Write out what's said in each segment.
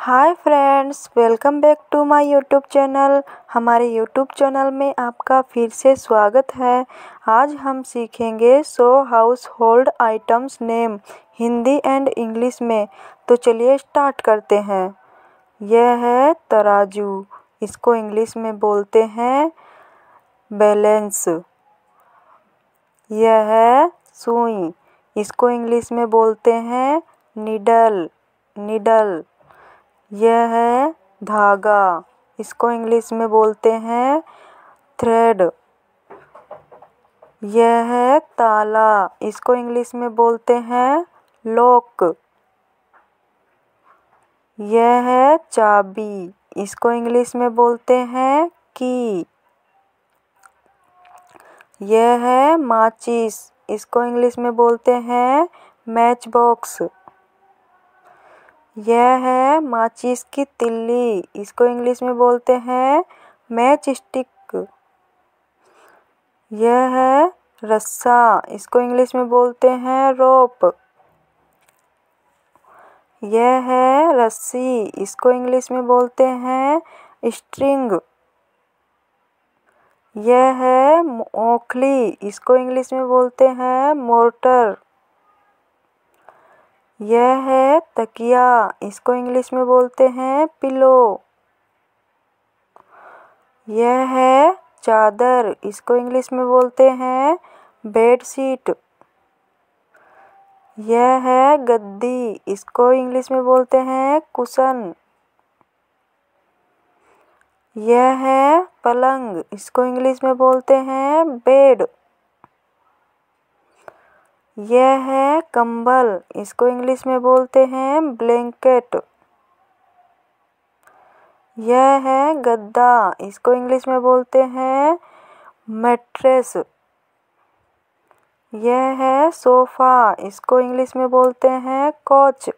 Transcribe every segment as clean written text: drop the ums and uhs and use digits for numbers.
Hi friends, welcome back to my YouTube channel. हमारे YouTube channel में आपका फिर से स्वागत है। आज हम सीखेंगे 100 house hold items name Hindi and English में। तो चलिए स्टार्ट करते हैं। यह है तराजू, इसको इंग्लिश में बोलते हैं बैलेंस। यह है सुई, इसको इंग्लिश में बोलते हैं नीडल। यह है धागा, इसको इंग्लिश में बोलते हैं थ्रेड। यह है ताला, इसको इंग्लिश में बोलते हैं लॉक। यह है चाबी, इसको इंग्लिश में बोलते हैं की। यह है माचिस, इसको इंग्लिश में बोलते हैं मैच बॉक्स। यह है माचिस की तिल्ली, इसको इंग्लिश में बोलते हैं मैच स्टिक। यह है रस्सा, इसको इंग्लिश में बोलते हैं रोप। यह है रस्सी, इसको इंग्लिश में बोलते हैं स्ट्रिंग। यह है ओखली, इसको इंग्लिश में बोलते हैं मोर्टर। यह है तकिया, इसको इंग्लिश में बोलते हैं पिलो। यह है चादर, इसको इंग्लिश में बोलते हैं बेडशीट। यह है गद्दी, इसको इंग्लिश में बोलते हैं कुशन। यह है पलंग, इसको इंग्लिश में बोलते हैं बेड। यह है कंबल, इसको इंग्लिश में बोलते हैं ब्लैंकेट। यह है गद्दा, इसको इंग्लिश में बोलते हैं मैट्रेस। यह है सोफ़ा, इसको इंग्लिश में बोलते हैं कोच।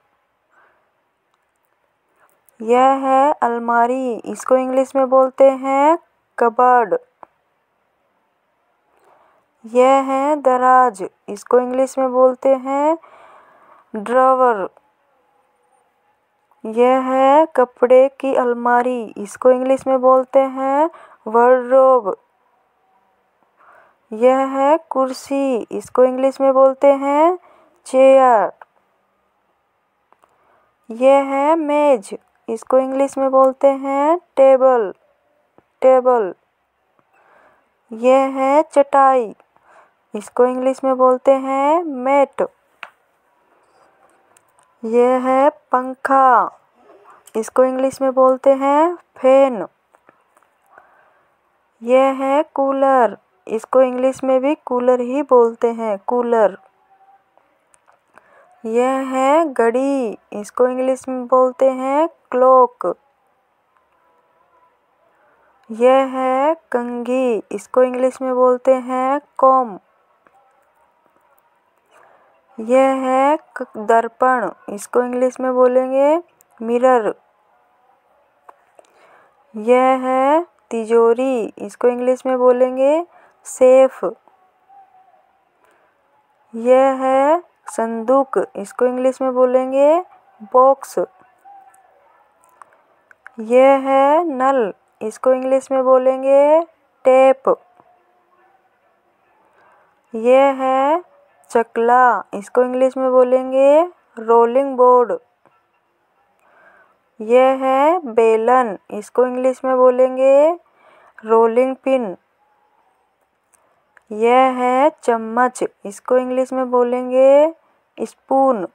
यह है अलमारी, इसको इंग्लिश में बोलते हैं कबर्ड। यह है दराज, इसको इंग्लिश में बोलते हैं ड्रॉवर। यह है कपड़े की अलमारी, इसको इंग्लिश में बोलते हैं वार्डरोब। यह है कुर्सी, इसको इंग्लिश में बोलते हैं चेयर। यह है मेज, इसको इंग्लिश में बोलते हैं टेबल। यह है चटाई, इसको इंग्लिश में बोलते हैं मैट। यह है पंखा, इसको इंग्लिश में बोलते हैं फैन। यह है कूलर, इसको इंग्लिश में भी कूलर ही बोलते हैं कूलर। यह है घड़ी, इसको इंग्लिश में बोलते हैं क्लॉक। यह है कंघी, इसको इंग्लिश में बोलते हैं कॉम्ब। यह है दर्पण, इसको इंग्लिश में बोलेंगे मिरर। यह है तिजोरी, इसको इंग्लिश में बोलेंगे सेफ। यह है संदूक, इसको इंग्लिश में बोलेंगे बॉक्स। यह है नल, इसको इंग्लिश में बोलेंगे टैप। यह है चकला, इसको इंग्लिश में बोलेंगे रोलिंग बोर्ड। यह है बेलन, इसको इंग्लिश में बोलेंगे रोलिंग पिन। यह है चम्मच, इसको इंग्लिश में बोलेंगे स्पून।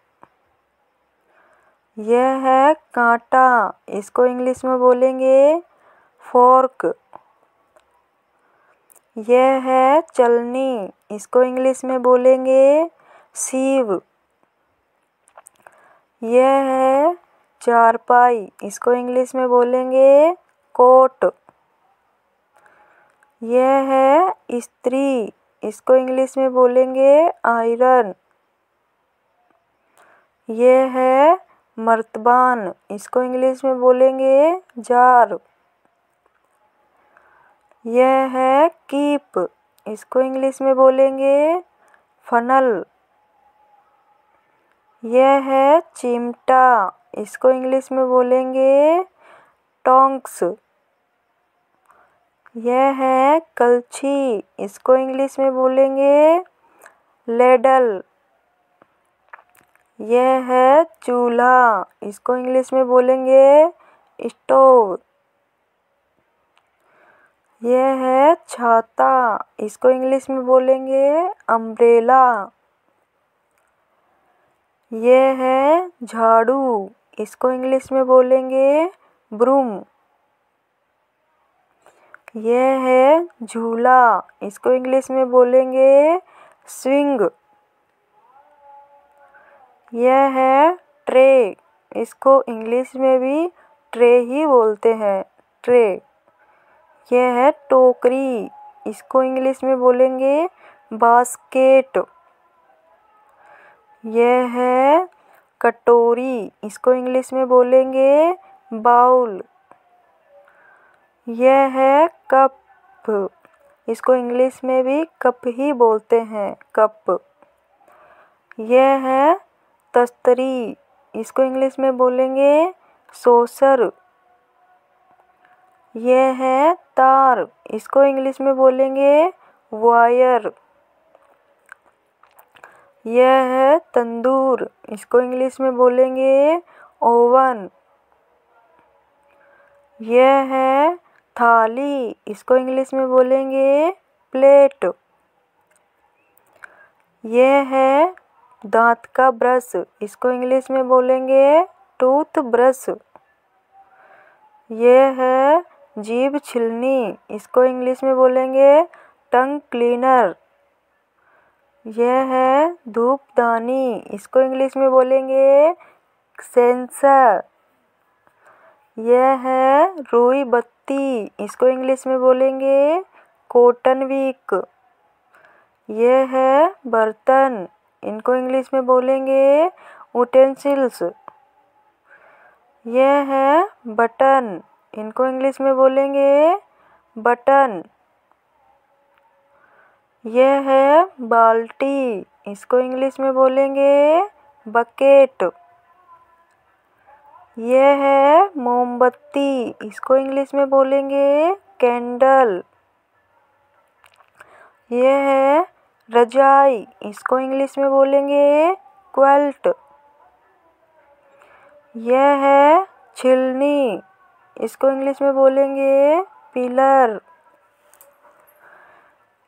यह है कांटा, इसको इंग्लिश में बोलेंगे फोर्क। यह है चलनी, इसको इंग्लिश में बोलेंगे सीव। यह है चारपाई, इसको इंग्लिश में बोलेंगे कोट। यह है इस्त्री, इसको इंग्लिश में बोलेंगे आयरन। यह है मर्तबान, इसको इंग्लिश में बोलेंगे जार। यह है कीप, इसको इंग्लिश में बोलेंगे फनल। यह है चिमटा, इसको इंग्लिश में बोलेंगे टोंक्स। यह है कलछी, इसको इंग्लिश में बोलेंगे लेडल। यह है चूल्हा, इसको इंग्लिश में बोलेंगे स्टोव। यह है छाता, इसको इंग्लिश में बोलेंगे अम्ब्रेला। यह है झाड़ू, इसको इंग्लिश में बोलेंगे ब्रूम। यह है झूला, इसको इंग्लिश में बोलेंगे स्विंग। यह है ट्रे, इसको इंग्लिश में भी ट्रे ही बोलते हैं, ट्रे। यह है टोकरी, इसको इंग्लिश में बोलेंगे बास्केट। यह है कटोरी, इसको इंग्लिश में बोलेंगे बाउल। यह है कप, इसको इंग्लिश में भी कप ही बोलते हैं, कप। यह है तस्तरी, इसको इंग्लिश में बोलेंगे सॉसर। यह है तार, इसको इंग्लिश में बोलेंगे वायर। यह है तंदूर, इसको इंग्लिश में बोलेंगे ओवन। यह है थाली, इसको इंग्लिश में बोलेंगे प्लेट। यह है दांत का ब्रश, इसको इंग्लिश में बोलेंगे टूथ ब्रश। यह है जीभ छिलनी, इसको इंग्लिश में बोलेंगे टंग क्लीनर। यह है धूपदानी, इसको इंग्लिश में बोलेंगे सेंसर। यह है रुई बत्ती, इसको इंग्लिश में बोलेंगे कॉटन विक। यह है बर्तन, इनको इंग्लिश में बोलेंगे उटेंसिल्स। यह है बटन, इनको इंग्लिश में बोलेंगे बटन। यह है बाल्टी, इसको इंग्लिश में बोलेंगे बकेट। यह है मोमबत्ती, इसको इंग्लिश में बोलेंगे कैंडल। यह है रजाई, इसको इंग्लिश में बोलेंगे क्वेल्ट। यह है छिलनी, इसको इंग्लिश में बोलेंगे पिलर।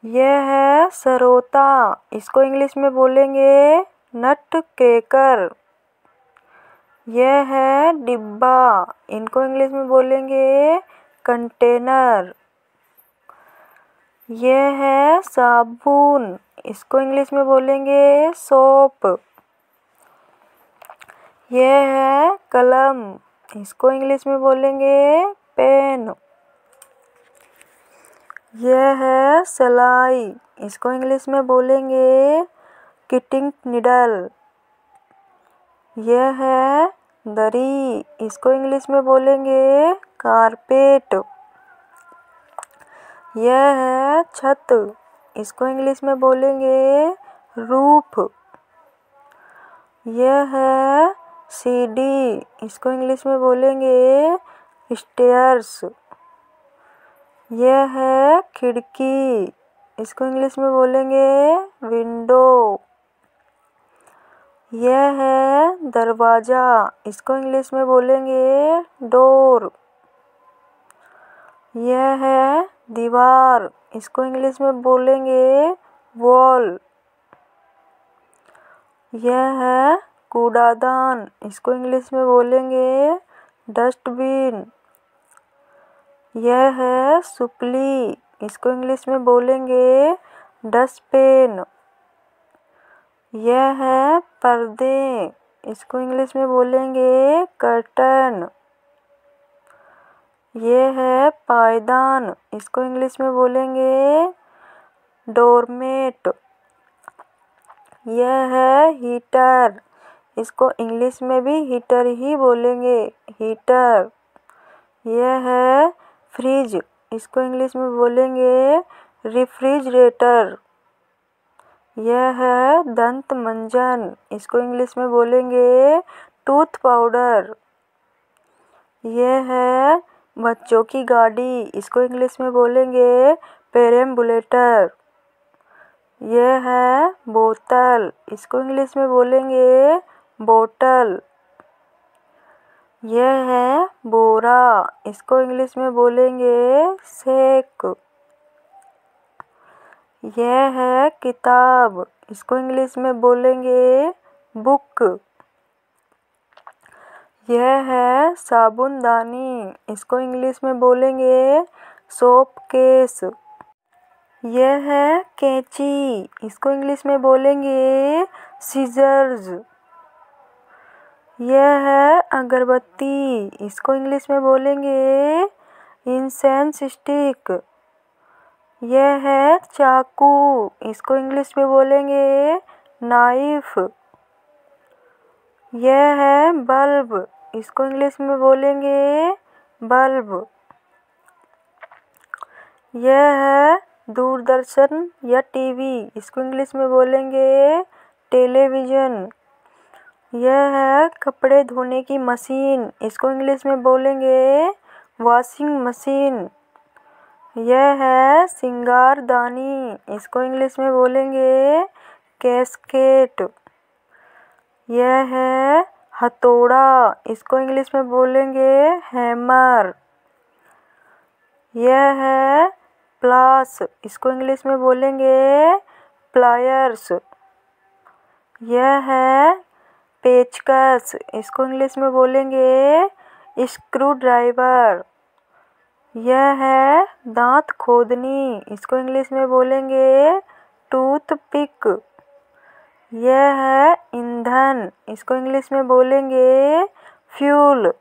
यह है सरोता, इसको इंग्लिश में बोलेंगे नट क्रैकर। यह है डिब्बा, इनको इंग्लिश में बोलेंगे कंटेनर। यह है साबुन, इसको इंग्लिश में बोलेंगे सोप। यह है कलम, इसको इंग्लिश में बोलेंगे पेन। यह है सलाई, इसको इंग्लिश में बोलेंगे किटिंग निडल। यह है दरी, इसको इंग्लिश में बोलेंगे कारपेट। यह है छत, इसको इंग्लिश में बोलेंगे रूफ। यह है सीढ़ी, इसको इंग्लिश में बोलेंगे स्टेयर्स। यह है खिड़की, इसको इंग्लिश में बोलेंगे विंडो। यह है दरवाज़ा, इसको इंग्लिश में बोलेंगे डोर। यह है दीवार, इसको इंग्लिश में बोलेंगे वॉल। यह है कूड़ादान, इसको इंग्लिश में बोलेंगे डस्टबिन। यह है सुपली, इसको इंग्लिश में बोलेंगे डस्टबिन। यह है पर्दे, इसको इंग्लिश में बोलेंगे कर्टन। यह है पायदान, इसको इंग्लिश में बोलेंगे डोरमेट। यह है हीटर, इसको इंग्लिश में भी हीटर ही बोलेंगे, हीटर। यह है फ्रिज, इसको इंग्लिश में बोलेंगे रेफ्रिजरेटर। यह है दंत मंजन, इसको इंग्लिश में बोलेंगे टूथ पाउडर। यह है बच्चों की गाड़ी, इसको इंग्लिश में बोलेंगे पेरेम्बुलेटर। यह है बोतल, इसको इंग्लिश में बोलेंगे बोतल। यह है बोरा, इसको इंग्लिश में बोलेंगे सैक। यह है किताब, इसको इंग्लिश में बोलेंगे बुक। यह है साबुनदानी, इसको इंग्लिश में बोलेंगे सोप केस। यह है कैंची, इसको इंग्लिश में बोलेंगे सीजर्स। यह है अगरबत्ती, इसको इंग्लिश में बोलेंगे इंसेंस स्टिक। यह है चाकू, इसको इंग्लिश में बोलेंगे नाइफ। यह है बल्ब, इसको इंग्लिश में बोलेंगे बल्ब। यह है दूरदर्शन या टीवी, इसको इंग्लिश में बोलेंगे टेलीविज़न। यह है कपड़े धोने की मशीन, इसको इंग्लिश में बोलेंगे वॉशिंग मशीन। यह है सिंगारदानी, इसको इंग्लिश में बोलेंगे कैस्केट। यह है हथौड़ा, इसको इंग्लिश में बोलेंगे हैमर। यह है प्लास, इसको इंग्लिश में बोलेंगे प्लायर्स। यह है पेचकस, इसको इंग्लिश में बोलेंगे स्क्रू ड्राइवर। यह है दांत खोदनी, इसको इंग्लिश में बोलेंगे टूथपिक। यह है ईंधन, इसको इंग्लिश में बोलेंगे फ्यूल।